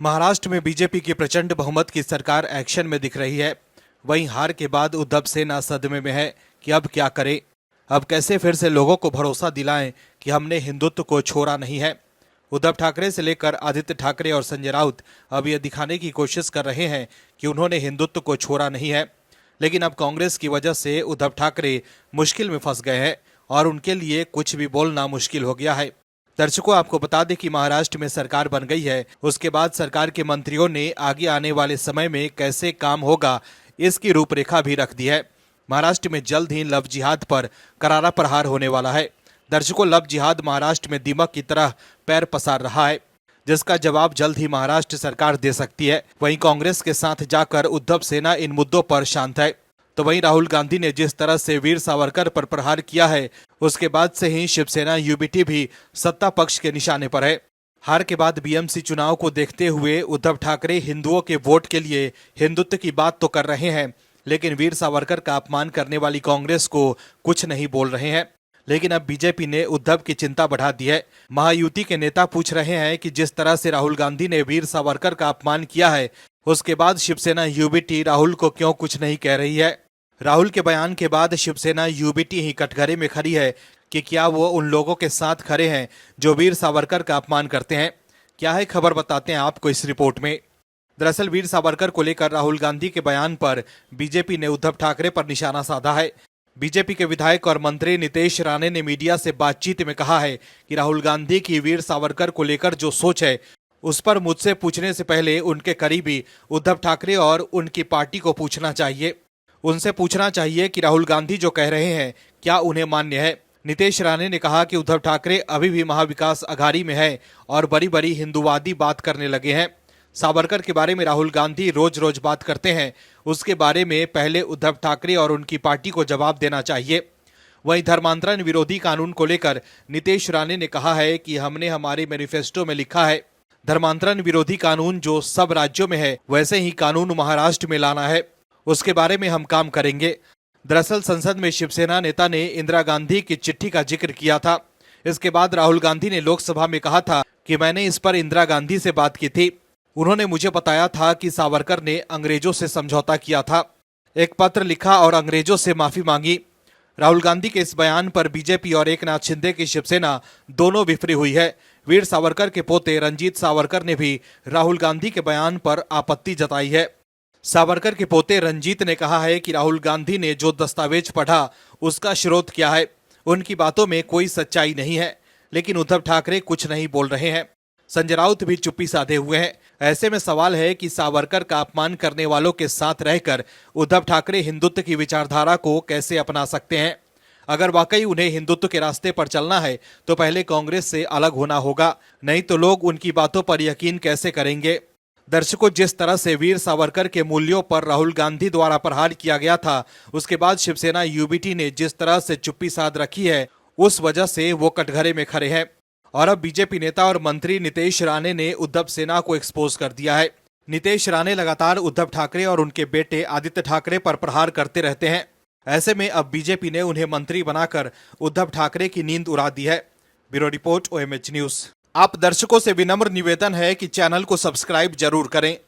महाराष्ट्र में बीजेपी की प्रचंड बहुमत की सरकार एक्शन में दिख रही है। वहीं हार के बाद उद्धव सेना सदमे में है कि अब क्या करें। अब कैसे फिर से लोगों को भरोसा दिलाएं कि हमने हिंदुत्व को छोड़ा नहीं है। उद्धव ठाकरे से लेकर आदित्य ठाकरे और संजय राउत अब यह दिखाने की कोशिश कर रहे हैं कि उन्होंने हिंदुत्व को छोड़ा नहीं है। लेकिन अब कांग्रेस की वजह से उद्धव ठाकरे मुश्किल में फंस गए हैं और उनके लिए कुछ भी बोलना मुश्किल हो गया है। दर्शकों, आपको बता दें कि महाराष्ट्र में सरकार बन गई है। उसके बाद सरकार के मंत्रियों ने आगे आने वाले समय में कैसे काम होगा इसकी रूपरेखा भी रख दी है। महाराष्ट्र में जल्द ही लव जिहाद पर करारा प्रहार होने वाला है। दर्शकों, लव जिहाद महाराष्ट्र में दीमक की तरह पैर पसार रहा है, जिसका जवाब जल्द ही महाराष्ट्र सरकार दे सकती है। वहीं कांग्रेस के साथ जाकर उद्धव सेना इन मुद्दों पर शांत है। तो वहीं राहुल गांधी ने जिस तरह से वीर सावरकर पर प्रहार किया है, उसके बाद से ही शिवसेना यूबीटी भी सत्ता पक्ष के निशाने पर है। हार के बाद बीएमसी चुनाव को देखते हुए उद्धव ठाकरे हिंदुओं के वोट के लिए हिंदुत्व की बात तो कर रहे हैं, लेकिन वीर सावरकर का अपमान करने वाली कांग्रेस को कुछ नहीं बोल रहे हैं। लेकिन अब बीजेपी ने उद्धव की चिंता बढ़ा दी है। महायुति के नेता पूछ रहे हैं कि जिस तरह से राहुल गांधी ने वीर सावरकर का अपमान किया है, उसके बाद शिवसेना यूबीटी राहुल को क्यों कुछ नहीं कह रही है। राहुल के बयान के बाद शिवसेना यूबीटी ही कटघरे में खड़ी है कि क्या वो उन लोगों के साथ खड़े हैं जो वीर सावरकर का अपमान करते हैं। क्या है खबर, बताते हैं आपको इस रिपोर्ट में। दरअसल वीर सावरकर को लेकर राहुल गांधी के बयान पर बीजेपी ने उद्धव ठाकरे पर निशाना साधा है। बीजेपी के विधायक और मंत्री नितेश राणे ने मीडिया से बातचीत में कहा है कि राहुल गांधी की वीर सावरकर को लेकर जो सोच है, उस पर मुझसे पूछने से पहले उनके करीबी उद्धव ठाकरे और उनकी पार्टी को पूछना चाहिए। उनसे पूछना चाहिए कि राहुल गांधी जो कह रहे हैं क्या उन्हें मान्य है। नितेश राणे ने कहा कि उद्धव ठाकरे अभी भी महाविकास अघाड़ी में है और बड़ी बड़ी हिंदूवादी बात करने लगे हैं। सावरकर के बारे में राहुल गांधी रोज रोज बात करते हैं, उसके बारे में पहले उद्धव ठाकरे और उनकी पार्टी को जवाब देना चाहिए। वहीं धर्मांतरण विरोधी कानून को लेकर नितेश राणे ने कहा है कि हमने हमारे मैनिफेस्टो में लिखा है, धर्मांतरण विरोधी कानून जो सब राज्यों में है वैसे ही कानून महाराष्ट्र में लाना है, उसके बारे में हम काम करेंगे। दरअसल संसद में शिवसेना नेता ने इंदिरा गांधी की चिट्ठी का जिक्र किया था। इसके बाद राहुल गांधी ने लोकसभा में कहा था कि मैंने इस पर इंदिरा गांधी से बात की थी, उन्होंने मुझे बताया था कि सावरकर ने अंग्रेजों से समझौता किया था, एक पत्र लिखा और अंग्रेजों से माफी मांगी। राहुल गांधी के इस बयान पर बीजेपी और एकनाथ शिंदे की शिवसेना दोनों विफरी हुई है। वीर सावरकर के पोते रंजीत सावरकर ने भी राहुल गांधी के बयान पर आपत्ति जताई है। सावरकर के पोते रंजीत ने कहा है कि राहुल गांधी ने जो दस्तावेज पढ़ा उसका स्रोत क्या है, उनकी बातों में कोई सच्चाई नहीं है। लेकिन उद्धव ठाकरे कुछ नहीं बोल रहे हैं। संजय राउत भी चुप्पी साधे हुए हैं। ऐसे में सवाल है कि सावरकर का अपमान करने वालों के साथ रहकर उद्धव ठाकरे हिंदुत्व की विचारधारा को कैसे अपना सकते हैं। अगर वाकई उन्हें हिंदुत्व के रास्ते पर चलना है तो पहले कांग्रेस से अलग होना होगा, नहीं तो लोग उनकी बातों पर यकीन कैसे करेंगे। दर्शकों, जिस तरह से वीर सावरकर के मूल्यों पर राहुल गांधी द्वारा प्रहार किया गया था, उसके बाद शिवसेना यूबीटी ने जिस तरह से चुप्पी साध रखी है, उस वजह से वो कटघरे में खड़े हैं। और अब बीजेपी नेता और मंत्री नितेश राणे ने उद्धव सेना को एक्सपोज कर दिया है। नितेश राणे लगातार उद्धव ठाकरे और उनके बेटे आदित्य ठाकरे पर प्रहार करते रहते हैं। ऐसे में अब बीजेपी ने उन्हें मंत्री बनाकर उद्धव ठाकरे की नींद उड़ा दी है। Bureau report, OMH news. आप दर्शकों से विनम्र निवेदन है कि चैनल को सब्सक्राइब जरूर करें।